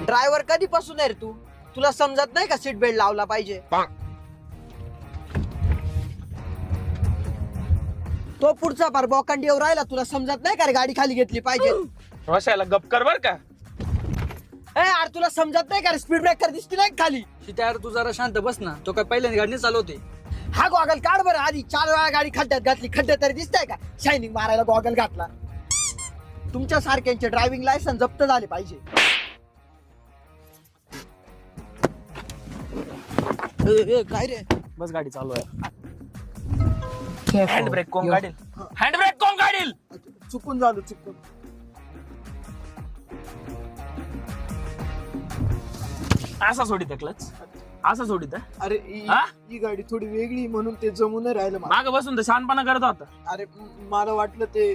Driver कधीपासून आहे रे तू? तुला समजत नाही का सीट बेल्ट लावला पाहिजे? तो पुढचा पार बोकांडी येऊ राहिला, तुला समजत नाही का रे गाडी खाली घेतली पाहिजे? रोशाला गप कर बर का. ए यार तुला समजत नाही का रे, स्पीड ब्रेकर दिसती नाही का खाली? यार तू जरा शांत बस ना, तो काय पहिल्यांदा गाडी चालवते. हा गॉगल काढ बरं आधी. 4 वेळा गाडी खड्ड्यात घातली, खड्ड्यात तरी दिसतंय का? शायनिंग मारायला गॉगल घातला. तुमच्या सारख्यांचे ड्रायव्हिंग लायसन्स जप्त झाले पाहिजे. काय रे? बस गाडी चालू आहे. हँड ब्रेक कोण काढील? हँड ब्रेक कोण काढील? चुकून झालो, चुकून. असा सोडित क्लच, असा सोडित. अरे हा? ही गाडी थोडी वेगळी म्हणून ते जमून राहिलं मला. माग बसून तर शहाणपणा करत होता. अरे मला वाटलं ते